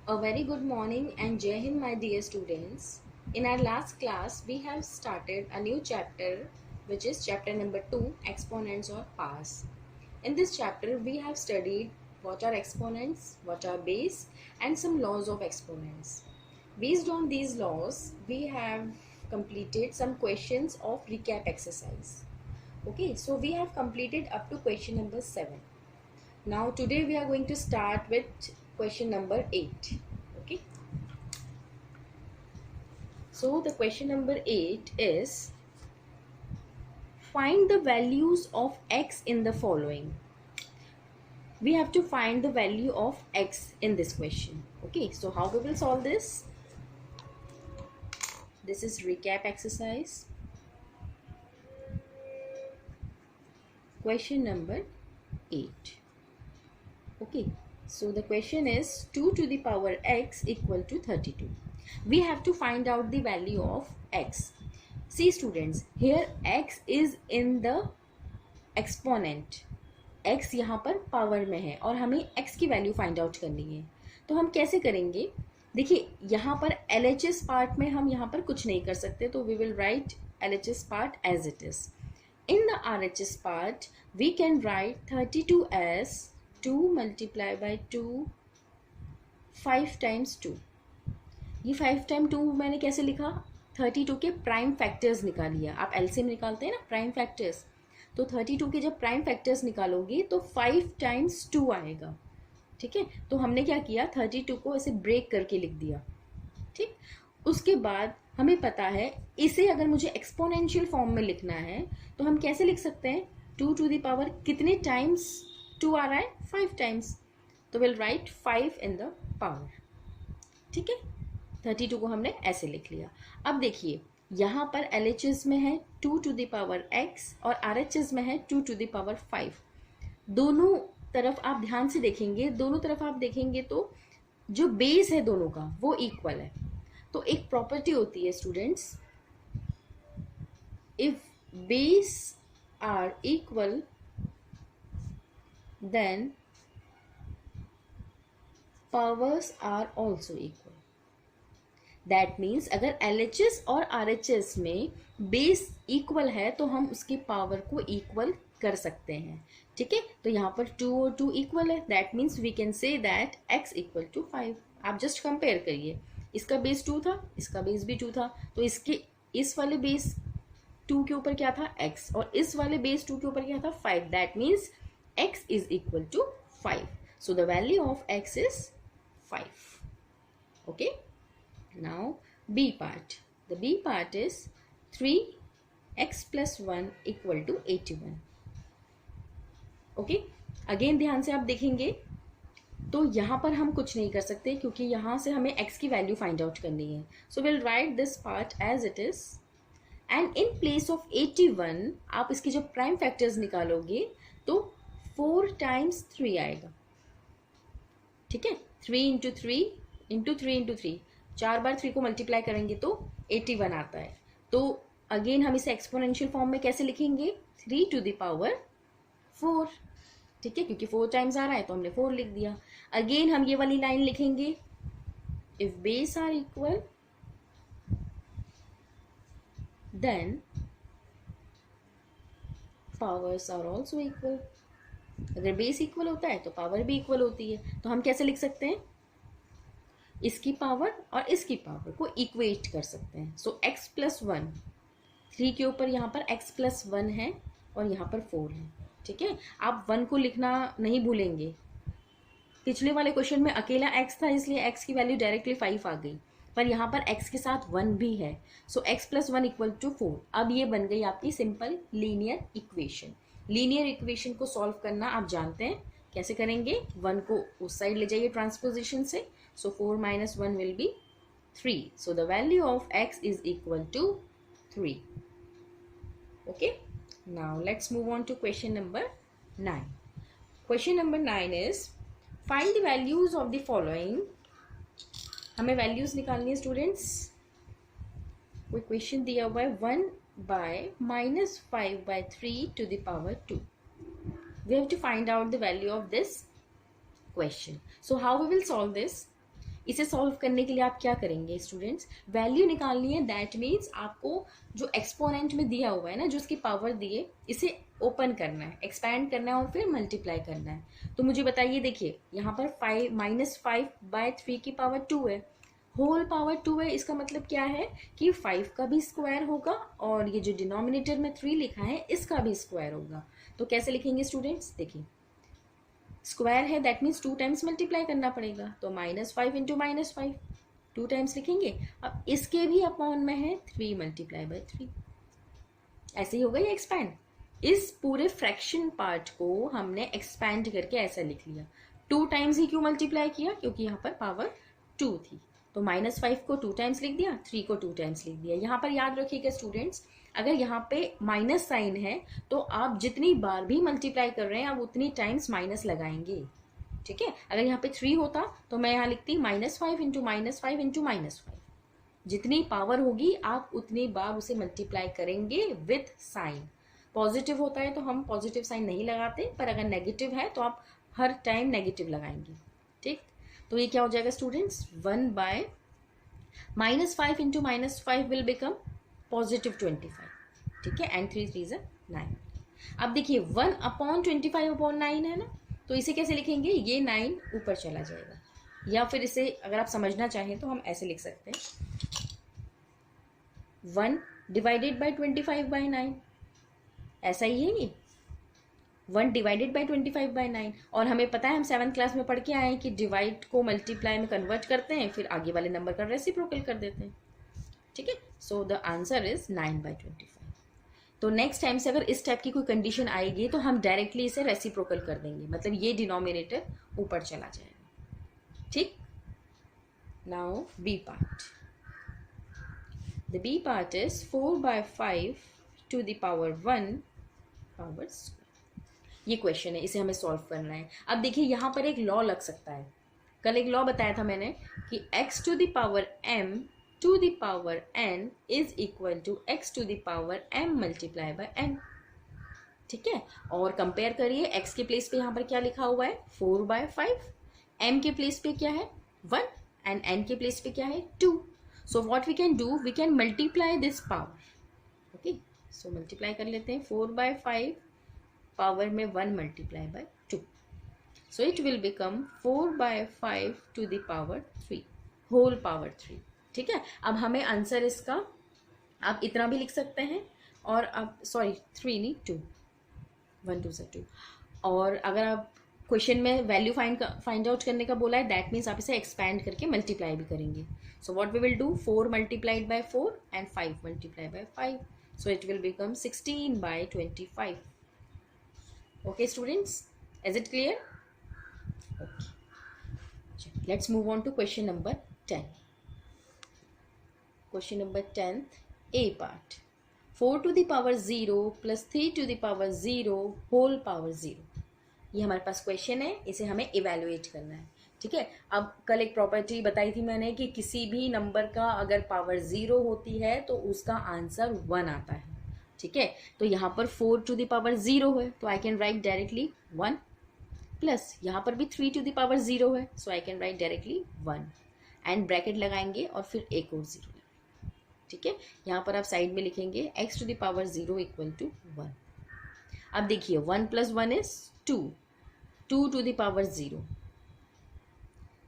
A very good morning and Jai Hind, my dear students. In our last class, we have started a new chapter, which is chapter number 2, Exponents or Powers. In this chapter, we have studied what are exponents, what are base, and some laws of exponents. Based on these laws, we have completed some questions of recap exercise. Okay, so we have completed up to question number 7. Now today we are going to start with question number 8. Okay. So the question number 8 is, find the values of x in the following. We have to find the value of x in this question. Okay, so how we will solve this? This is recap exercise. Question number 8. Okay, so the question is 2 to the power x equal to 32. We have to find out the value of x. See students, here x is in the exponent. x यहाँ पर power में है और हमें x की value find out करनी है. तो हम कैसे करेंगे? देखिए यहाँ पर LHS पार्ट में हम यहाँ पर कुछ नहीं कर सकते, तो we will write LHS part as it is. In the RHS part, we can write 32 as 2 multiplied by 2 5 times 2. ये 5 टाइम 2 मैंने कैसे लिखा? 32 के प्राइम फैक्टर्स निकालिए. आप एलसीएम निकालते हैं ना, प्राइम फैक्टर्स. तो 32 के जब प्राइम फैक्टर्स निकालोगे तो 5 टाइम्स 2 आएगा. ठीक है, तो हमने क्या किया, 32 को ऐसे ब्रेक करके लिख दिया. ठीक, उसके बाद हमें पता है इसे अगर मुझे एक्सपोनेंशियल फॉर्म में लिखना है तो हम कैसे लिख सकते हैं? 2 टू द पावर कितने टाइम्स 2 आ रहा है? 5 टाइम्स. तो will write 5 in the power. ठीक है, 32 को हमने ऐसे लिख लिया. अब देखिए यहाँ पर LHS में है 2 टू द पावर x और RHS में है 2 टू द पावर 5. दोनों तरफ आप ध्यान से देखेंगे, दोनों तरफ आप देखेंगे तो जो बेस है दोनों का वो इक्वल है. तो एक प्रॉपर्टी होती है students, if base are equal then powers are also equal. That means अगर LHS और RHS में बेस इक्वल है तो हम उसकी पावर को इक्वल कर सकते हैं. ठीक है, तो यहाँ पर 2 और 2 इक्वल है. That means we can say that x equal to 5. आप जस्ट कंपेयर करिए, इसका बेस 2 था, इसका बेस भी 2 था, तो इसके इस वाले बेस 2 के ऊपर क्या था? x, और इस वाले बेस 2 के ऊपर क्या था? 5. That means x is equal to 5. So the value of x is 5. Okay, now B part. The B part is 3x plus 1 equal to 81. Okay, again ध्यान से आप देखेंगे तो यहाँ पर हम कुछ नहीं कर सकते क्योंकि यहाँ से हमें x की वैल्यू फाइंड आउट करनी है. So will write this part as it is and in place of 81 आप इसकी जब प्राइम फैक्टर्स निकालोगे तो 4 टाइम्स 3 आएगा. ठीक है, 3 इंटू 3 इंटू 3 इंटू 3, 4 बार 3 को मल्टीप्लाई करेंगे तो 81 आता है. तो अगेन हम इसे एक्सपोनेंशियल फॉर्म में कैसे लिखेंगे? 3 टू द पावर 4. ठीक है, क्योंकि 4 टाइम्स आ रहा है तो हमने 4 लिख दिया. अगेन हम ये वाली लाइन लिखेंगे, if base are equal then powers are also equal. अगर बेस इक्वल होता है तो पावर भी इक्वल होती है. तो हम कैसे लिख सकते हैं? इसकी पावर और इसकी पावर को इक्वेट कर सकते हैं. सो x प्लस 1, 3 के ऊपर यहाँ पर x प्लस 1 है और यहाँ पर 4 है. ठीक है, आप 1 को लिखना नहीं भूलेंगे. पिछले वाले क्वेश्चन में अकेला x था इसलिए x की वैल्यू डायरेक्टली 5 आ गई, पर यहाँ पर x के साथ 1 भी है. सो x प्लस 1 इक्वल टू 4. अब ये बन गई आपकी simple linear equation. Linear equation को सॉल्व करना आप जानते हैं कैसे करेंगे. 1 को उस साइड ले जाइए ट्रांसपोजिशन से. So 4 minus 1 will be 3. So the value of x is equal to 3. Okay. Now let's move on to question number 9. Question number 9 is, find the values of the following. हमें values निकालनी है students. कोई question दिया हुआ है 1 by minus 5 by 3 to the power 2. We have to find out the value of this question. So how we will solve this? इसे solve करने के लिए आप क्या करेंगे स्टूडेंट्स, वैल्यू निकालनी है। दैट मीन्स आपको जो एक्सपोनेंट में दिया हुआ है ना, जो उसकी पावर दिए, इसे ओपन करना है, एक्सपैंड करना है और फिर मल्टीप्लाई करना है। तो मुझे बताइए, देखिए यहाँ पर -5/3 की पावर 2 है, होल पावर 2 है। इसका मतलब क्या है कि 5 का भी स्क्वायर होगा और ये जो डिनोमिनेटर में 3 लिखा है इसका भी स्क्वायर होगा। तो कैसे लिखेंगे स्टूडेंट्स, देखिए स्क्वायर है, दैट मीन्स 2 टाइम्स मल्टीप्लाई करना पड़ेगा। तो -5 इंटू -5 2 टाइम्स लिखेंगे। अब इसके भी अपॉन में है 3 × 3, ऐसे ही होगा ये एक्सपैंड। इस पूरे फ्रैक्शन पार्ट को हमने एक्सपैंड करके ऐसा लिख लिया। 2 टाइम्स ही क्यों मल्टीप्लाई किया, क्योंकि यहाँ पर पावर 2 थी। तो -5 को 2 टाइम्स लिख दिया, 3 को 2 टाइम्स लिख दिया। यहाँ पर याद रखिएगा स्टूडेंट्स, अगर यहाँ पे माइनस साइन है तो आप जितनी बार भी मल्टीप्लाई कर रहे हैं आप उतनी टाइम्स माइनस लगाएंगे। ठीक है, अगर यहाँ पे 3 होता तो मैं यहाँ लिखती -5 इंटू -5 इंटू -5। जितनी पावर होगी आप उतनी बार उसे मल्टीप्लाई करेंगे विथ साइन। पॉजिटिव होता है तो हम पॉजिटिव साइन नहीं लगाते, पर अगर नेगेटिव है तो आप हर टाइम नेगेटिव लगाएंगे। ठीक, तो ये क्या हो जाएगा स्टूडेंट्स, 1/-5 इंटू -5 विल बिकम +25। ठीक है, एंड 3 3 9। अब देखिए 1/25/9 है ना, तो इसे कैसे लिखेंगे, ये 9 ऊपर चला जाएगा, या फिर इसे अगर आप समझना चाहें तो हम ऐसे लिख सकते हैं 1/25/9, ऐसा ही है ये 1/25/9। और हमें पता है, हम 7th क्लास में पढ़ के आए हैं कि डिवाइड को मल्टीप्लाई में कन्वर्ट करते हैं, फिर आगे वाले नंबर का रेसिप्रोकल कर देते हैं। ठीक है, सो द आंसर इज 9/25। तो नेक्स्ट टाइम से अगर इस टाइप की कोई कंडीशन आएगी तो हम डायरेक्टली इसे रेसिप्रोकल कर देंगे, मतलब ये डिनोमिनेटर ऊपर चला जाएगा। ठीक, now B part. The B part is 4/5 to the power 1 power square. ये क्वेश्चन है, इसे हमें सॉल्व करना है। अब देखिए यहाँ पर एक लॉ लग सकता है। कल एक लॉ बताया था मैंने कि x to the power m to the power n is equal to x to the power m multiply by n। ठीक है, और कंपेयर करिए, x के प्लेस पे यहाँ पर क्या लिखा हुआ है 4/5, m के प्लेस पे क्या है 1 एंड n के प्लेस पे क्या है 2। So what we can do, we can multiply this power. Okay, so multiply कर लेते हैं 4/5 पावर में 1 multiply by 2, so it will become 4/5 to the power 3 whole power 3। ठीक है, अब हमें आंसर इसका आप इतना भी लिख सकते हैं, और अब सॉरी 3 नहीं 2, 1 2 से 2। और अगर आप क्वेश्चन में वैल्यू फाइंड आउट करने का बोला है, दैट मीन्स आप इसे एक्सपैंड करके मल्टीप्लाई भी करेंगे। So what we will do, 4 multiplied by 4 and 5 multiply by 5, so it will become 16/25। Okay students, is it clear? Okay, let's move on to question number 10. Question number 10th, A part. 4 to the power 0 plus 3 to the power 0 whole power 0। ये हमारे पास question है, इसे हमें evaluate करना है। ठीक है, अब कल एक प्रॉपर्टी बताई थी मैंने कि किसी भी नंबर का अगर पावर 0 होती है तो उसका आंसर 1 आता है। ठीक है, तो यहाँ पर 4 टू द पावर 0 है तो I can write directly 1, plus यहाँ पर भी 3 टू द पावर 0 है, so I can write directly 1 and bracket लगाएंगे और फिर एक और 0 लगाएंगे। ठीक है, यहाँ पर आप साइड में लिखेंगे x to the power 0 equal to 1। अब देखिए 1 + 1 इज 2, 2 टू द पावर 0,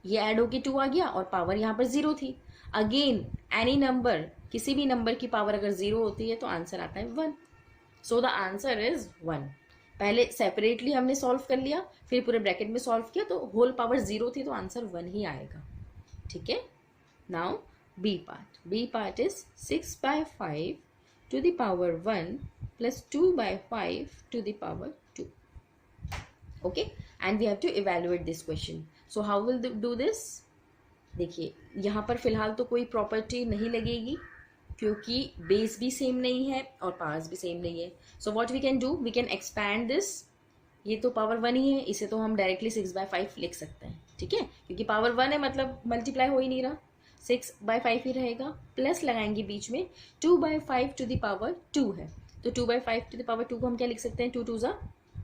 ये ऐड होके 2 आ गया और पावर यहाँ पर 0 थी। अगेन एनी नंबर, किसी भी नंबर की पावर अगर 0 होती है तो आंसर आता है 1। सो द आंसर इज 1। पहले सेपरेटली हमने सॉल्व कर लिया, फिर पूरे ब्रैकेट में सॉल्व किया तो होल पावर 0 थी तो आंसर 1 ही आएगा। ठीक है, now B part is 6/5 to the power 1 plus 2/5 to the power 2। Okay, and we have to evaluate this question. So how will do this, देखिए यहाँ पर फिलहाल तो कोई प्रॉपर्टी नहीं लगेगी क्योंकि बेस भी सेम नहीं है और पावर्स भी सेम नहीं है। So what we can do, we can expand this. ये तो पावर 1 ही है, इसे तो हम डायरेक्टली 6/5 लिख सकते हैं। ठीक है, क्योंकि पावर 1 है मतलब मल्टीप्लाई हो ही नहीं रहा, 6/5 ही रहेगा। प्लस लगाएंगे बीच में, 2/5 टू द पावर 2 है तो 2/5 टू द पावर 2 को हम क्या लिख सकते हैं, 2 2 ज़ा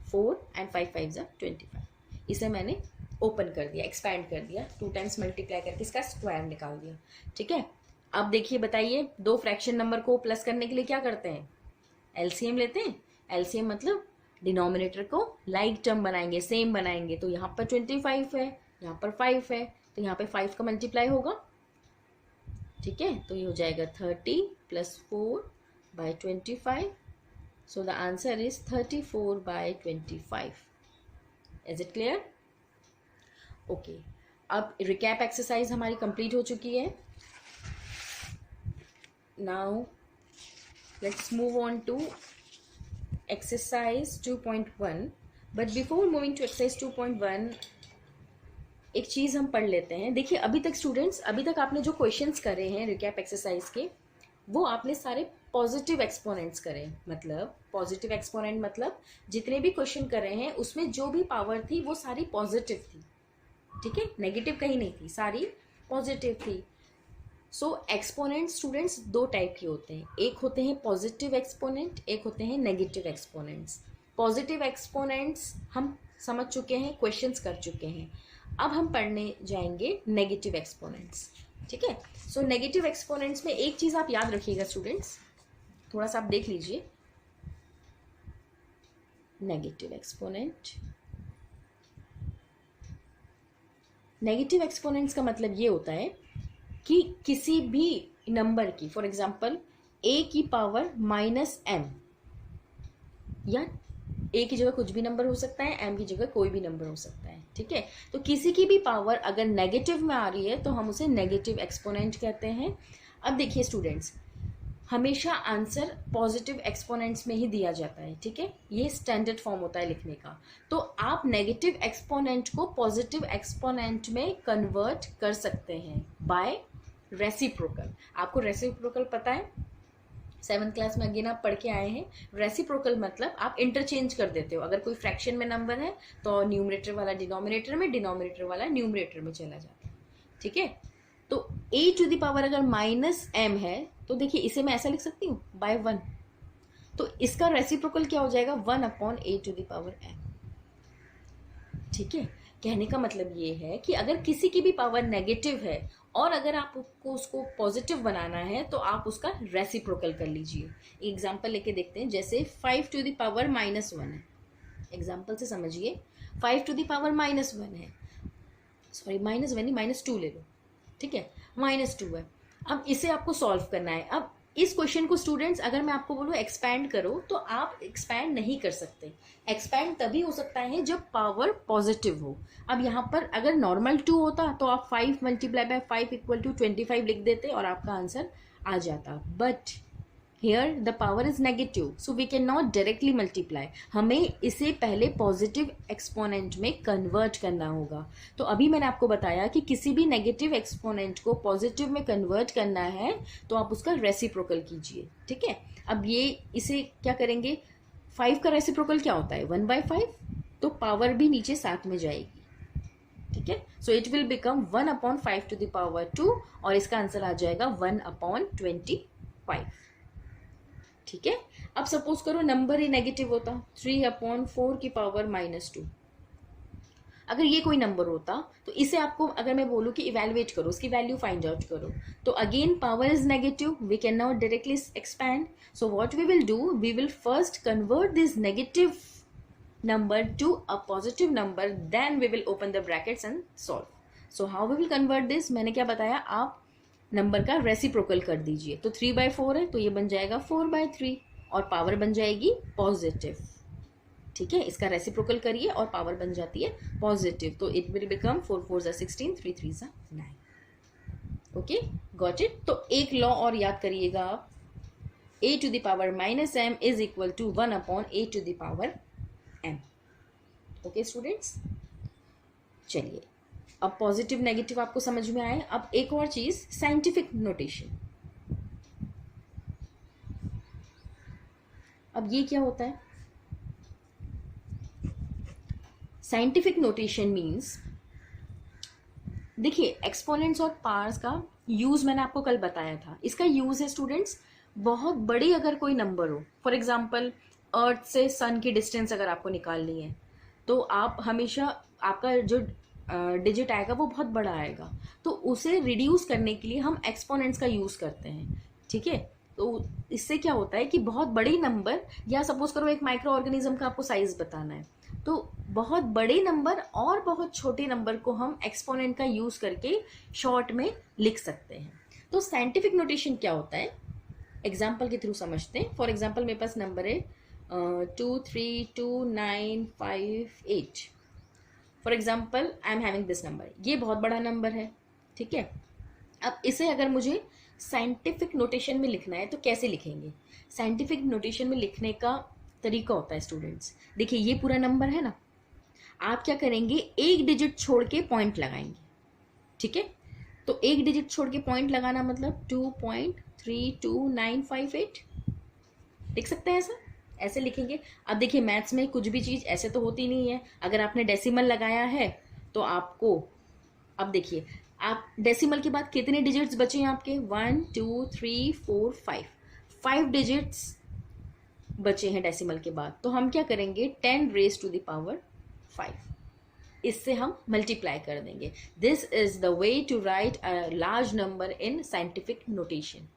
4 एंड 5 5 ज़ा 25। इसे मैंने ओपन कर दिया, एक्सपैंड कर दिया, 2 टाइम्स मल्टीप्लाई करके इसका स्क्वायर निकाल दिया। ठीक है, अब देखिए बताइए, दो फ्रैक्शन नंबर को प्लस करने के लिए क्या करते हैं, एलसीएम लेते हैं। एलसीएम मतलब डिनोमिनेटर को लाइक टर्म बनाएंगे, सेम बनाएंगे। तो यहाँ पर 25 है, यहाँ पर 5 है, तो यहाँ पे 5 का मल्टीप्लाई होगा। ठीक है, तो ये हो जाएगा 30 + 4 / 25। So the answer is 34 / 25। Is it clear? Okay, अब रिकैप एक्सरसाइज हमारी कंप्लीट हो चुकी है। Now let's move on to exercise 2.1। But before moving to exercise 2.1 एक चीज़ हम पढ़ लेते हैं। देखिए अभी तक स्टूडेंट्स, अभी तक आपने जो क्वेश्चंस करे हैं रिकैप एक्सरसाइज के, वो आपने सारे पॉजिटिव एक्सपोनेंट्स करे। मतलब पॉजिटिव एक्सपोनेंट मतलब जितने भी क्वेश्चन करे हैं उसमें जो भी पावर थी वो सारी पॉजिटिव थी। ठीक है, नेगेटिव कहीं नहीं थी, सारी पॉजिटिव थी। सो एक्सपोनेंट स्टूडेंट्स दो टाइप के होते हैं, एक होते हैं पॉजिटिव एक्सपोनेंट, एक होते हैं नेगेटिव एक्सपोनेंट्स। पॉजिटिव एक्सपोनेंट्स हम समझ चुके हैं, क्वेश्चंस कर चुके हैं। अब हम पढ़ने जाएंगे नेगेटिव एक्सपोनेंट्स। ठीक है, सो नेगेटिव एक्सपोनेंट्स में एक चीज़ आप याद रखिएगा स्टूडेंट्स, थोड़ा सा आप देख लीजिए। नेगेटिव एक्सपोनेंट, नेगेटिव एक्सपोनेंट्स का मतलब ये होता है कि किसी भी नंबर की, फॉर एग्जाम्पल a की पावर -m, या a की जगह कुछ भी नंबर हो सकता है, m की जगह कोई भी नंबर हो सकता है। ठीक है, तो किसी की भी पावर अगर नेगेटिव में आ रही है तो हम उसे नेगेटिव एक्सपोनेंट कहते हैं। अब देखिए स्टूडेंट्स, हमेशा आंसर पॉजिटिव एक्सपोनेंट्स में ही दिया जाता है। ठीक है, ये स्टैंडर्ड फॉर्म होता है लिखने का। तो आप नेगेटिव एक्सपोनेंट को पॉजिटिव एक्सपोनेंट में कन्वर्ट कर सकते हैं बाय रेसिप्रोकल। आपको रेसिप्रोकल पता है, 7th क्लास में अगेन आप पढ़ के आए हैं। रेसिप्रोकल मतलब आप इंटरचेंज कर देते हो। अगर कोई फ्रैक्शन में नंबर है तो न्यूमरेटर वाला डिनोमिनेटर में, डिनोमिनेटर वाला न्यूमरेटर में चला जाता है। ठीक है, तो a⁻ अगर -m है तो देखिए इसे मैं ऐसा लिख सकती हूँ /1। तो इसका रेसिप्रोकल क्या हो जाएगा, 1/a⁻m। ठीक है, कहने का मतलब ये है कि अगर किसी की भी पावर नेगेटिव है और अगर आपको उसको पॉजिटिव बनाना है तो आप उसका रेसिप्रोकल कर लीजिए। एग्जाम्पल लेके देखते हैं, जैसे 5⁻⁻1 है। एग्जाम्पल से समझिए, 5⁻⁻1 है, सॉरी -1 नहीं, -2 ले लो। ठीक है, -2 है। अब इसे आपको सॉल्व करना है। अब इस क्वेश्चन को स्टूडेंट्स अगर मैं आपको बोलूँ एक्सपैंड करो तो आप एक्सपैंड नहीं कर सकते। एक्सपैंड तभी हो सकता है जब पावर पॉजिटिव हो। अब यहाँ पर अगर नॉर्मल 2 होता तो आप 5 × 5 = 25 लिख देते और आपका आंसर आ जाता। But here the power is negative, so we cannot directly multiply। हमें इसे पहले पॉजिटिव एक्सपोनेंट में कन्वर्ट करना होगा। तो अभी मैंने आपको बताया कि किसी भी नेगेटिव एक्सपोनेंट को पॉजिटिव में कन्वर्ट करना है तो आप उसका रेसिप्रोकल कीजिए। ठीक है, अब ये इसे क्या करेंगे, 5 का रेसिप्रोकल क्या होता है, 1/5, तो पावर भी नीचे साथ में जाएगी। ठीक है, सो इट विल बिकम 1/5⁻2 और इसका आंसर आ जाएगा 1/25। ठीक है, अब सपोज करो नंबर ही नेगेटिव होता, 3/4⁻²। अगर ये कोई नंबर होता तो इसे आपको अगर मैं बोलूँ कि इवेलुएट करो, उसकी वैल्यू फाइंड आउट करो, तो again power is negative, we can not directly expand. So what we will do, we will first convert this negative number to a positive number, then we will open the brackets and solve. So how we will convert this, मैंने क्या बताया, आप number का reciprocal कर दीजिए। तो 3/4 है तो ये बन जाएगा 4/3 और पावर बन जाएगी पॉजिटिव। ठीक है, इसका रेसिप्रोकल करिए और पावर बन जाती है पॉजिटिव, तो it will become 4 4 16, 3 3 9। Okay, got it. तो एक लॉ और याद करिएगा आप, a⁻−m is equal to 1/a⁻m। Okay students, चलिए अब पॉजिटिव नेगेटिव आपको समझ में आए। अब एक और चीज, साइंटिफिक नोटेशन। अब ये क्या होता है, साइंटिफिक नोटेशन मीन्स, देखिए एक्सपोनेंट्स और पावर्स का यूज मैंने आपको कल बताया था। इसका यूज है स्टूडेंट्स, बहुत बड़ी अगर कोई नंबर हो, फॉर एग्जांपल अर्थ से सन की डिस्टेंस अगर आपको निकालनी है तो आप हमेशा आपका जो डिजिट आएगा वो बहुत बड़ा आएगा, तो उसे रिड्यूस करने के लिए हम एक्सपोनेंट्स का यूज़ करते हैं। ठीक है, तो इससे क्या होता है कि बहुत बड़ी नंबर, या सपोज करो एक माइक्रो ऑर्गेनिज्म का आपको साइज बताना है, तो बहुत बड़े नंबर और बहुत छोटे नंबर को हम एक्सपोनेंट का यूज़ करके शॉर्ट में लिख सकते हैं। तो साइंटिफिक नोटेशन क्या होता है, एग्जाम्पल के थ्रू समझते हैं। फॉर एग्जाम्पल मेरे पास नंबर है 2329558। For example I am having this number, ये बहुत बड़ा नंबर है। ठीक है, अब इसे अगर मुझे साइंटिफिक नोटेशन में लिखना है तो कैसे लिखेंगे। साइंटिफिक नोटेशन में लिखने का तरीका होता है स्टूडेंट्स, देखिए ये पूरा नंबर है ना, आप क्या करेंगे, एक डिजिट छोड़ के पॉइंट लगाएंगे। ठीक है, तो एक डिजिट छोड़ के पॉइंट लगाना मतलब 2.32958 लिख सकते हैं, ऐसे लिखेंगे। अब देखिए मैथ्स में कुछ भी चीज़ ऐसे तो होती नहीं है, अगर आपने डेसिमल लगाया है तो आपको, अब देखिए आप डेसिमल के बाद कितने डिजिट्स बचे हैं आपके, 1 2 3 4 5 डिजिट्स बचे हैं डेसिमल के बाद, तो हम क्या करेंगे 10⁻⁵, इससे हम मल्टीप्लाई कर देंगे। This is the way to write a large number in scientific notation.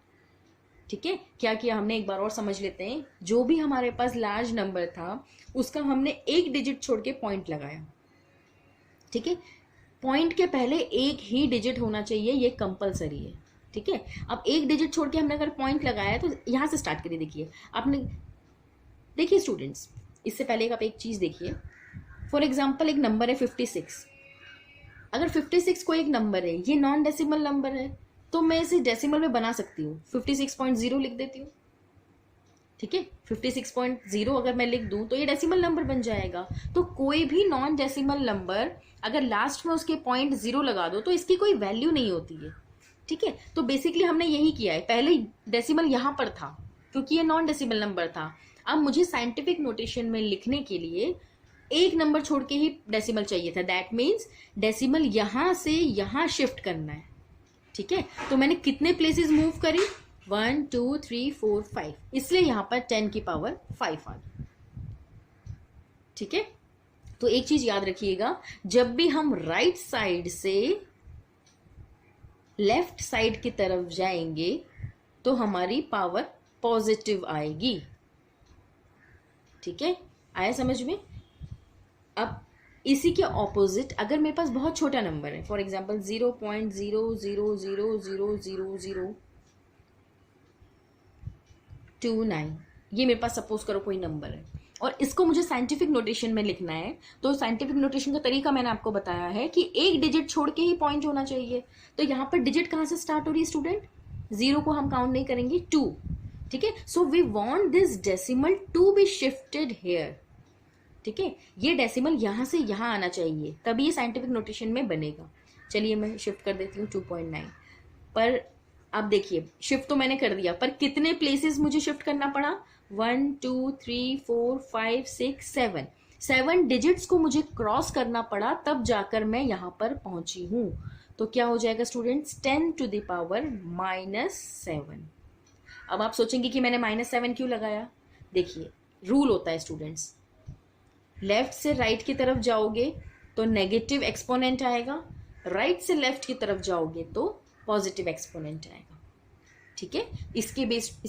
ठीक है, क्या किया हमने, एक बार और समझ लेते हैं। जो भी हमारे पास लार्ज नंबर था उसका हमने एक डिजिट छोड़ के पॉइंट लगाया। ठीक है, पॉइंट के पहले एक ही डिजिट होना चाहिए, ये कंपलसरी है। ठीक है, अब एक डिजिट छोड़ के हमने अगर पॉइंट लगाया तो यहां से स्टार्ट करिए। देखिए आपने, देखिए स्टूडेंट्स, इससे पहले आप एक चीज देखिए। फॉर एग्जाम्पल एक नंबर है 56, अगर 56 को एक नंबर है, ये नॉन डेसिमल नंबर है, तो मैं इसे डेसिमल में बना सकती हूँ, 56.0 लिख देती हूँ। ठीक है, 56.0 अगर मैं लिख दूं तो ये डेसिमल नंबर बन जाएगा। तो कोई भी नॉन डेसिमल नंबर अगर लास्ट में उसके 0.0 लगा दो तो इसकी कोई वैल्यू नहीं होती है। ठीक है, तो बेसिकली हमने यही किया है, पहले डेसिमल यहां पर था क्योंकि ये नॉन डेसिमल नंबर था। अब मुझे साइंटिफिक नोटेशन में लिखने के लिए एक नंबर छोड़ के ही डेसिमल चाहिए था, दैट मीन्स डेसिमल यहां से यहां शिफ्ट करना है। ठीक है, तो मैंने कितने प्लेसेस मूव करी, 1 2 3 4 5, इसलिए यहां पर 10⁵ आ गई। ठीक है, तो एक चीज याद रखिएगा, जब भी हम राइट साइड से लेफ्ट साइड की तरफ जाएंगे तो हमारी पावर पॉजिटिव आएगी। ठीक है, आया समझ में। अब इसी के ऑपोजिट अगर मेरे पास बहुत छोटा नंबर है, फॉर एग्जाम्पल 0.0000029, ये मेरे पास सपोज करो कोई नंबर है और इसको मुझे साइंटिफिक नोटेशन में लिखना है, तो साइंटिफिक नोटेशन का तरीका मैंने आपको बताया है कि एक डिजिट छोड़ के ही पॉइंट होना चाहिए। तो यहाँ पर डिजिट कहाँ से स्टार्ट हो रही है स्टूडेंट, 0 को हम काउंट नहीं करेंगे, 2। ठीक है, so we want this decimal to be shifted here. ठीक है, ये डेसिमल यहां से यहां आना चाहिए, तभी ये साइंटिफिक नोटेशन में बनेगा। चलिए मैं शिफ्ट कर देती हूँ 2.9 पर। अब देखिए शिफ्ट तो मैंने कर दिया, पर कितने प्लेसेस मुझे शिफ्ट करना पड़ा, 1 2 3 4 5 6 7 डिजिट्स को मुझे क्रॉस करना पड़ा, तब जाकर मैं यहां पर पहुंची हूं। तो क्या हो जाएगा स्टूडेंट्स, 10⁻⁻7। अब आप सोचेंगे कि मैंने -7 क्यों लगाया, देखिए रूल होता है स्टूडेंट्स, लेफ्ट से राइट की तरफ जाओगे तो नेगेटिव एक्सपोनेंट आएगा, राइट से लेफ्ट की तरफ जाओगे तो पॉजिटिव एक्सपोनेंट आएगा। ठीक है, इस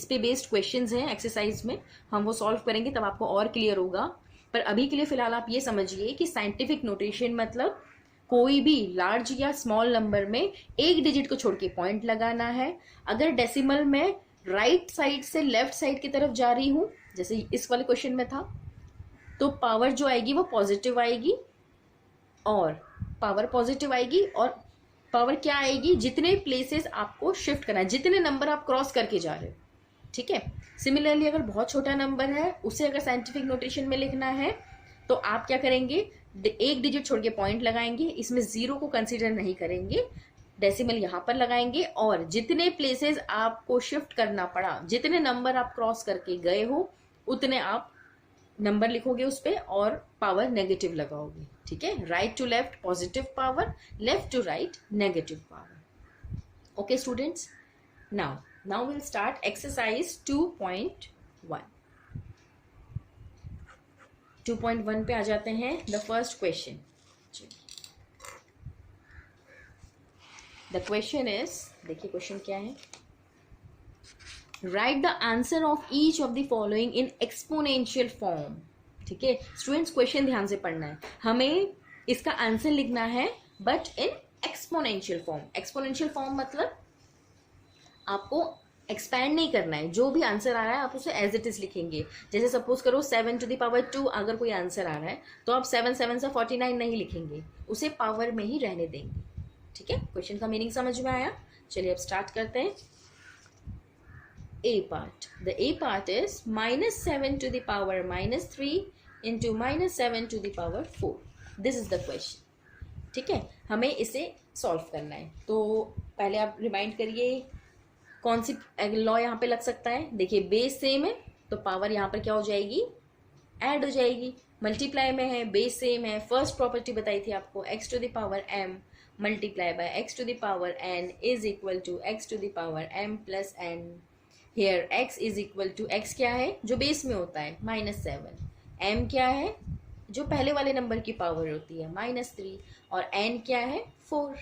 पे बेस्ड क्वेश्चंस हैं एक्सरसाइज में, हम वो सॉल्व करेंगे तब आपको और क्लियर होगा। पर अभी के लिए फिलहाल आप ये समझिए कि साइंटिफिक नोटेशन मतलब कोई भी लार्ज या स्मॉल नंबर में एक डिजिट को छोड़ के पॉइंट लगाना है। अगर डेसिमल में राइट साइड से लेफ्ट साइड की तरफ जा रही हूं, जैसे इस वाले क्वेश्चन में था, तो पावर जो आएगी वो पॉजिटिव आएगी, और पावर पॉजिटिव आएगी, और पावर क्या आएगी, जितने प्लेसेस आपको शिफ्ट करना है, जितने नंबर आप क्रॉस करके जा रहे हो। ठीक है, सिमिलरली अगर बहुत छोटा नंबर है उसे अगर साइंटिफिक नोटेशन में लिखना है तो आप क्या करेंगे, एक डिजिट छोड़ के पॉइंट लगाएंगे, इसमें 0 को कंसीडर नहीं करेंगे, डेसिमल यहां पर लगाएंगे, और जितने प्लेसेस आपको शिफ्ट करना पड़ा, जितने नंबर आप क्रॉस करके गए हो, उतने आप नंबर लिखोगे उस पर और पावर नेगेटिव लगाओगे। ठीक है, right to left positive power, left to right negative power. Okay students, now will start exercise 2.1। 2.1 पे आ जाते हैं। The first question, the question is, देखिए क्वेश्चन क्या है, write the answer of each of the following in exponential form. ठीक है students, question ध्यान से पढ़ना है, हमें इसका आंसर लिखना है but in exponential form. Exponential form मतलब आपको एक्सपैंड नहीं करना है, जो भी आंसर आ रहा है आप उसे एज इट इज लिखेंगे। जैसे सपोज करो 7⁻², अगर कोई आंसर आ रहा है तो आप 7 से 49 नहीं लिखेंगे, उसे पावर में ही रहने देंगे। ठीक है, क्वेश्चन का मीनिंग समझ में आया? चलिए अब स्टार्ट करते हैं। A part. The A part is -7⁻³ into -7⁻4. This is the question. ठीक है, हमें इसे सॉल्व करना है। तो पहले आप रिमाइंड करिए कौन सी लॉ यहाँ पे लग सकता है। देखिए बेस सेम है तो पावर यहाँ पर क्या हो जाएगी, ऐड हो जाएगी। मल्टीप्लाई में है, बेस सेम है, फर्स्ट प्रॉपर्टी बताई थी आपको, x⁻m multiply by x⁻n is equal to x⁻m plus n। Here x is equal to, x क्या है जो बेस में होता है -7, m क्या है जो पहले वाले नंबर की पावर होती है -3, और n क्या है 4।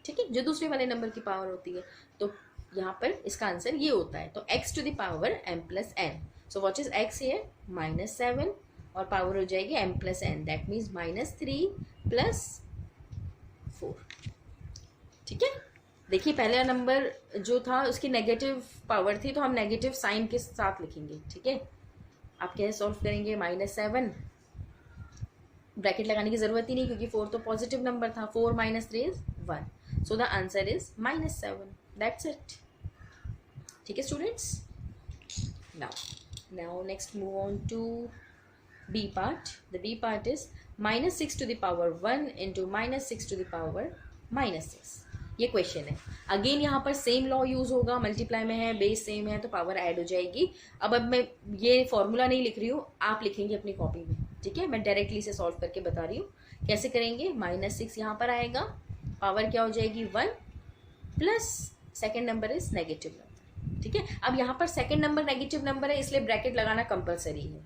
ठीक है, जो दूसरे वाले नंबर की पावर होती है। तो यहाँ पर इसका आंसर ये होता है। तो x⁻m plus n, so what is x here, -7 और पावर हो जाएगी m plus n, that means -3 plus 4। ठीक है, देखिए पहला नंबर जो था उसकी नेगेटिव पावर थी तो हम नेगेटिव साइन के साथ लिखेंगे। ठीक है, आप कैसे सॉल्व करेंगे, -7, ब्रैकेट लगाने की जरूरत ही नहीं क्योंकि 4 तो पॉजिटिव नंबर था, 4 - 3 is 1, so the answer is -7, that's it. ठीक है students, now next move on to B part. The B part is -6⁻1 into -6⁻6। ये क्वेश्चन है। अगेन यहाँ पर सेम लॉ यूज होगा, मल्टीप्लाई में है, बेस सेम है तो पावर ऐड हो जाएगी। अब मैं ये फॉर्मूला नहीं लिख रही हूँ, आप लिखेंगे अपनी कॉपी में। ठीक है, मैं डायरेक्टली इसे सॉल्व करके बता रही हूँ कैसे करेंगे। -6 यहाँ पर आएगा, पावर क्या हो जाएगी 1 plus second number is negative number. ठीक है, अब यहाँ पर सेकेंड नंबर नेगेटिव नंबर है इसलिए ब्रैकेट लगाना कंपलसरी है।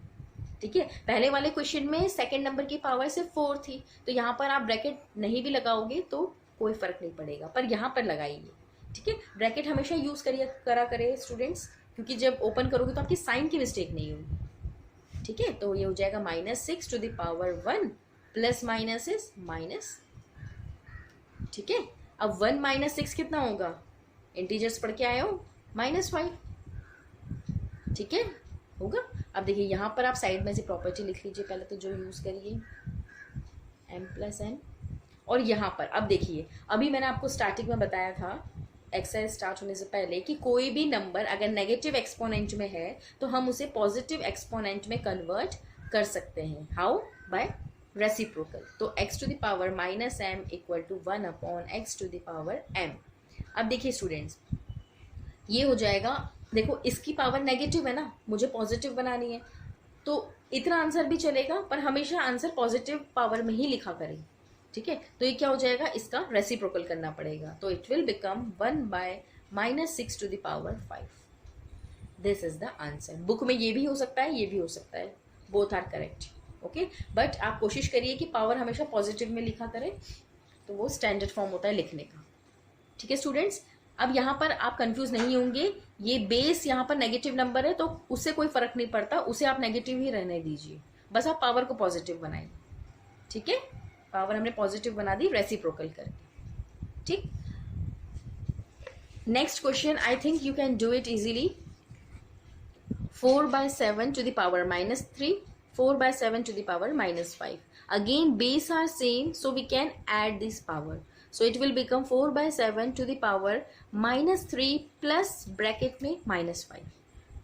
ठीक है, पहले वाले क्वेश्चन में सेकेंड नंबर की पावर सिर्फ 4 थी, तो यहाँ पर आप ब्रैकेट नहीं भी लगाओगे तो कोई फर्क नहीं पड़ेगा, पर यहाँ पर लगाइए। ठीक है, ब्रैकेट हमेशा यूज करा करे स्टूडेंट्स, क्योंकि जब ओपन करोगे तो आपकी साइन की मिस्टेक नहीं होगी। ठीक है, तो ये हो जाएगा -6⁻1 प्लस माइनस इज माइनस। ठीक है, अब 1 - 6 कितना होगा, इंटीजर्स पढ़ के आए हो, -5। ठीक है, होगा। अब देखिए यहाँ पर आप साइड में से प्रॉपर्टी लिख लीजिए पहले तो, जो यूज करिए m प्लस n। और यहाँ पर अब देखिए, अभी मैंने आपको स्टार्टिंग में बताया था एक्सरसाइज स्टार्ट होने से पहले कि कोई भी नंबर अगर नेगेटिव एक्सपोनेंट में है तो हम उसे पॉजिटिव एक्सपोनेंट में कन्वर्ट कर सकते हैं। How, by reciprocal. तो x⁻m इक्वल टू 1/x⁻m। अब देखिए स्टूडेंट्स, ये हो जाएगा, देखो इसकी पावर नेगेटिव है ना, मुझे पॉजिटिव बनानी है, तो इतना आंसर भी चलेगा पर हमेशा आंसर पॉजिटिव पावर में ही लिखा करें। ठीक है, तो ये क्या हो जाएगा, इसका रेसिप्रोकल करना पड़ेगा, तो it will become 1/-6⁵। This is the answer. Book में ये भी हो सकता है, ये भी हो सकता है, both are correct. Okay, but आप कोशिश करिए कि पावर हमेशा पॉजिटिव में लिखा करें, तो वो स्टैंडर्ड फॉर्म होता है लिखने का। ठीक है स्टूडेंट्स, अब यहाँ पर आप कंफ्यूज नहीं होंगे, ये बेस यहाँ पर नेगेटिव नंबर है तो उससे कोई फर्क नहीं पड़ता, उसे आप नेगेटिव ही रहने दीजिए, बस आप पावर को पॉजिटिव बनाइए। ठीक है, पावर हमने पॉजिटिव बना दी रेसिप्रोकल करके। ठीक, next question, I think you can do it easily. 4/7 to the power -3, 4/7 to the power -5. Again base are same, so we can add this power. So it will become 4/7 to the power -3 plus bracket में -5।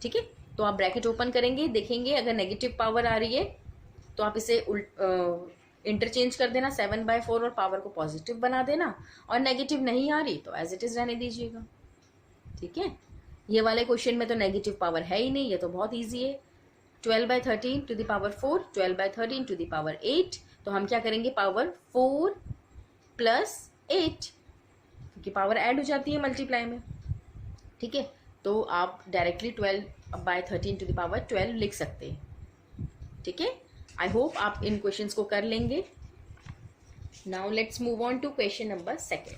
ठीक है, तो आप bracket open करेंगे, देखेंगे अगर negative power आ रही है तो आप इसे इंटरचेंज कर देना 7/4 और पावर को पॉजिटिव बना देना, और नेगेटिव नहीं आ रही तो एज इट इज रहने दीजिएगा। ठीक है, ये वाले क्वेश्चन में तो नेगेटिव पावर है ही नहीं, ये तो बहुत ईजी है। 12/13 to the power 4, 12/13 to the power 8, तो हम क्या करेंगे, पावर 4 प्लस 8, क्योंकि पावर ऐड हो जाती है मल्टीप्लाई में। ठीक है, तो आप डायरेक्टली 12/13 to the power 12 लिख सकते हैं। ठीक है, आई होप आप इन क्वेश्चंस को कर लेंगे। Now let's move on to question number 2.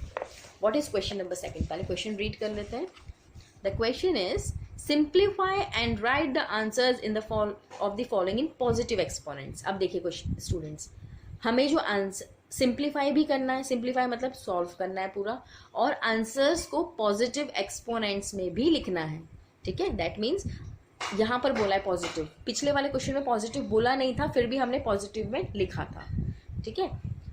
What is question number second? पहले क्वेश्चन रीड कर लेते हैं. The question is simplify and write the answers in the of the following in positive exponents. अब देखिए question students, हमें जो answer simplify भी करना है, सिंप्लीफाई मतलब सॉल्व करना है पूरा, और आंसर्स को पॉजिटिव एक्सपोनेंट्स में भी लिखना है. ठीक है, दैट मीन्स यहाँ पर बोला है पॉजिटिव, पिछले वाले क्वेश्चन में पॉजिटिव बोला नहीं था, फिर भी हमने पॉजिटिव में लिखा था. ठीक है,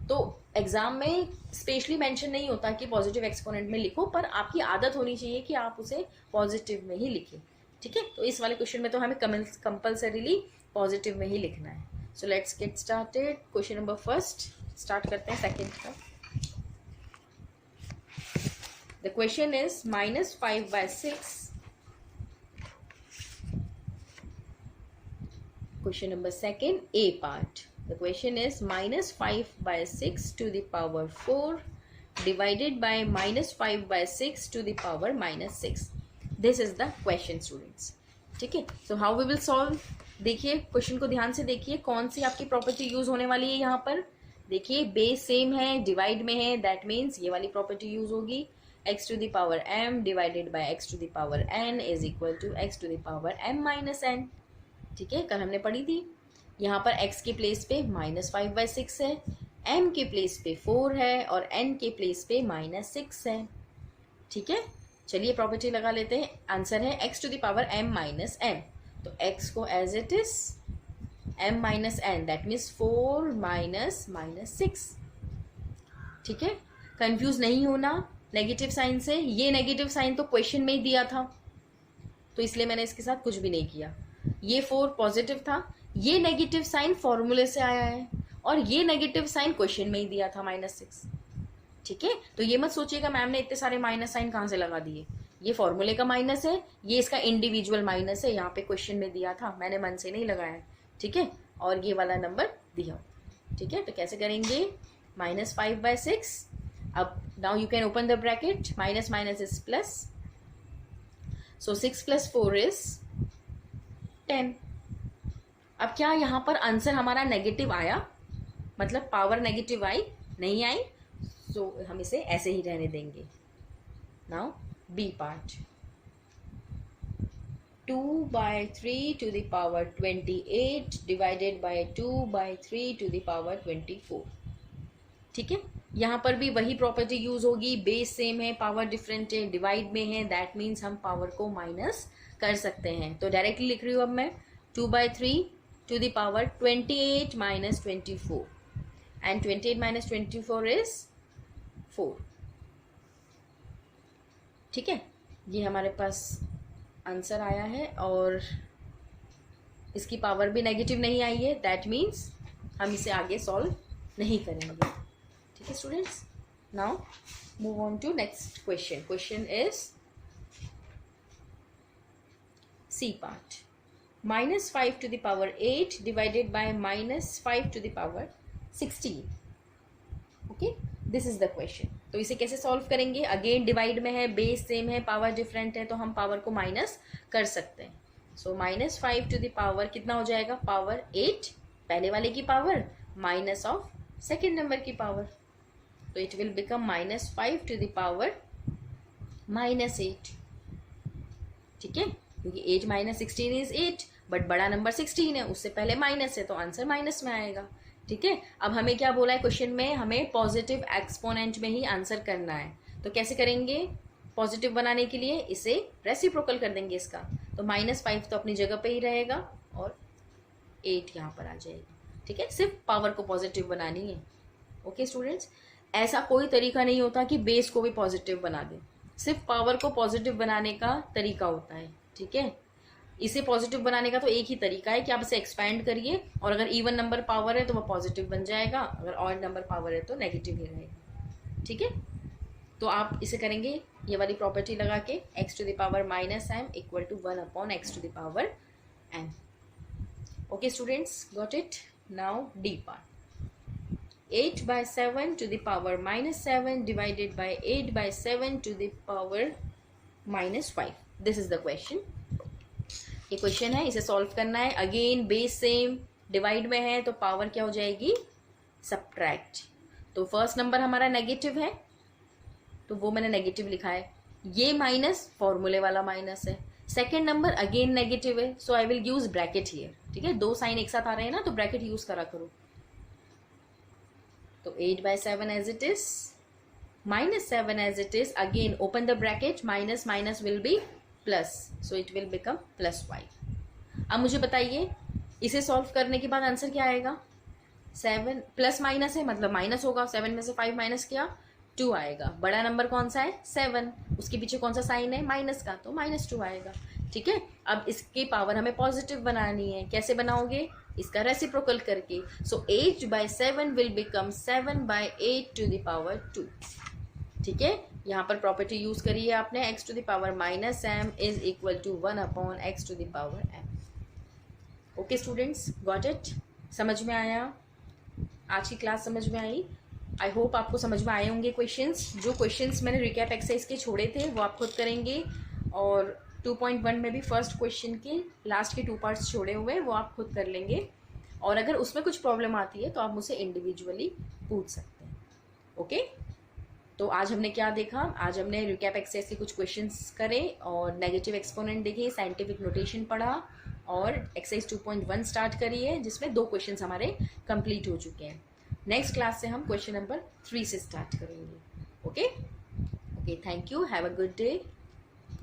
तो एग्जाम में स्पेशली मेंशन नहीं होता कि पॉजिटिव एक्सपोनेंट में लिखो, पर आपकी आदत होनी चाहिए कि आप उसे पॉजिटिव में ही लिखें. ठीक है, तो इस वाले क्वेश्चन में तो हमें कंपल्सरीली पॉजिटिव में ही लिखना है. So let's get started. Question number first start करते हैं सेकेंड का. The question is -5/6. Question number second, A part. The question is -5/6 to the power 4 divided by -5/6 to the power -6. This is the question students. ठीक है, so how we will solve? देखिए question को ध्यान से देखिए, कौन सी आपकी प्रॉपर्टी यूज होने वाली है यहाँ पर. देखिए बेस सेम है, डिवाइड में है, दैट मीन्स ये वाली प्रॉपर्टी यूज होगी. x to the power m divided by x to the power n is equal to x to the power m minus n. ठीक है, कल हमने पढ़ी थी. यहाँ पर x के प्लेस पे -5/6 है, m के प्लेस पे 4 है और n के प्लेस पे -6 है. ठीक है, चलिए प्रॉपर्टी लगा लेते हैं. आंसर है x to the power m minus n. तो x को as it is m minus n, that means 4 minus -6. ठीक है, कंफ्यूज नहीं होना नेगेटिव साइन से. ये नेगेटिव साइन तो क्वेश्चन में ही दिया था, तो इसलिए मैंने इसके साथ कुछ भी नहीं किया. ये 4 पॉजिटिव था, ये नेगेटिव साइन फॉर्मूले से आया है, और ये नेगेटिव साइन क्वेश्चन में ही दिया था -6. ठीक है, तो ये मत सोचिएगा मैम ने इतने सारे माइनस साइन कहाँ से लगा दिए. ये फॉर्मूले का माइनस है, ये इसका इंडिविजुअल माइनस है, यहाँ पे क्वेश्चन में दिया था, मैंने मन से नहीं लगाया. ठीक है, और ये वाला नंबर दिया. ठीक है, तो कैसे करेंगे? -5/6. अब now you can open the bracket, minus minus is plus, so 6 + 4 is 10. अब क्या यहाँ पर आंसर हमारा नेगेटिव आया, मतलब पावर नेगेटिव आई? नहीं आई, सो हम इसे ऐसे ही रहने देंगे. Now B part, 2/3 to the power 28 divided by 2/3 to the power 24. ठीक है, यहाँ पर भी वही प्रॉपर्टी यूज होगी. बेस सेम है, पावर डिफरेंट है, डिवाइड में है, दैट मीन्स हम पावर को माइनस कर सकते हैं. तो डायरेक्टली लिख रही हूँ अब मैं, 2/3 to the power 28 minus 24, and 28 minus 24 is 4. ठीक है, ये हमारे पास आंसर आया है, और इसकी पावर भी नेगेटिव नहीं आई है, दैट मीन्स हम इसे आगे सॉल्व नहीं करेंगे. ठीक है students, now move on to next question. Question is C part, -5 to the power 8 divided by -5 to the power 16. Okay, this is the question. तो इसे कैसे सॉल्व करेंगे? अगेन डिवाइड में है, बेस सेम है, पावर डिफरेंट है, तो हम पावर को माइनस कर सकते हैं. सो -5 to the power कितना हो जाएगा? पावर 8 पहले वाले की power minus of second number की पावर, तो it will become -5 to the power -8. ठीक है, क्योंकि 8 - 16 इज 8, बट बड़ा नंबर 16 है, उससे पहले माइनस है, तो आंसर माइनस में आएगा. ठीक है, अब हमें क्या बोला है क्वेश्चन में? हमें पॉजिटिव एक्सपोनेंट में ही आंसर करना है. तो कैसे करेंगे? पॉजिटिव बनाने के लिए इसे रेसिप्रोकल कर देंगे इसका. तो -5 तो अपनी जगह पे ही रहेगा, और 8 यहाँ पर आ जाएगा. ठीक है, सिर्फ पावर को पॉजिटिव बनानी है. ओके स्टूडेंट्स, ऐसा कोई तरीका नहीं होता कि बेस को भी पॉजिटिव बना दें, सिर्फ पावर को पॉजिटिव बनाने का तरीका होता है. ठीक है, इसे पॉजिटिव बनाने का तो एक ही तरीका है कि आप इसे एक्सपैंड करिए, और अगर इवन नंबर पावर है तो वो पॉजिटिव बन जाएगा, अगर ऑड नंबर पावर है तो नेगेटिव ही रहेगा. ठीक है, तो आप इसे करेंगे ये वाली प्रॉपर्टी लगा के, x to the power -m equal to 1 / x to the power n. Okay students, got it? Now D part, 8/7 to the power -7 divided by 8/7 to the power -5. This is the question. ये question है, इसे solve करना है. Again base same, divide में है, तो power क्या हो जाएगी? सब्ट्रैक्ट. तो फर्स्ट नंबर हमारा नेगेटिव है, तो वो मैंने नेगेटिव लिखा है। ये माइनस फॉर्मूले वाला माइनस है। सेकेंड नंबर अगेन नेगेटिव है, so I will use bracket here. ठीक है, दो साइन एक साथ आ रहे हैं ना, तो ब्रैकेट यूज करा करो। तो 8/7 as it is, -7 as it is, again open the bracket, minus minus will be plus, so it will become +y। अब मुझे बताइए इसे सॉल्व करने के बाद आंसर क्या आएगा? 7 प्लस माइनस है मतलब माइनस होगा, 7 में से 5 माइनस किया 2 आएगा। बड़ा नंबर कौन सा है? 7, उसके पीछे कौन सा साइन है? माइनस का, तो -2 आएगा। ठीक है, अब इसकी पावर हमें पॉजिटिव बनानी है। कैसे बनाओगे? इसका रेसिप्रोकल करके। So 8/7 will become 7/8 to the power 2। ठीक है, यहाँ पर प्रॉपर्टी यूज करी है आपने, x to the power -m is equal to 1/x to the power m। Okay students, got it? समझ में आया? आज की क्लास समझ में आई? आई होप आपको समझ में आए होंगे क्वेश्चंस। जो क्वेश्चंस मैंने रिकैप एक्सरसाइज के छोड़े थे वो आप खुद करेंगे, और 2.1 में भी फर्स्ट क्वेश्चन के लास्ट के 2 पार्ट्स छोड़े हुए हैं वो आप खुद कर लेंगे। और अगर उसमें कुछ प्रॉब्लम आती है तो आप मुझसे इंडिविजुअली पूछ सकते हैं। ओके, तो आज हमने क्या देखा? आज हमने रिकैप एक्सरसाइज के कुछ क्वेश्चंस करे और नेगेटिव एक्सपोनेंट देखे, साइंटिफिक नोटेशन पढ़ा, और एक्सरसाइज 2.1 स्टार्ट करी है जिसमें 2 क्वेश्चंस हमारे कंप्लीट हो चुके हैं। नेक्स्ट क्लास से हम क्वेश्चन नंबर 3 से स्टार्ट करेंगे। Okay, thank you, have a good day.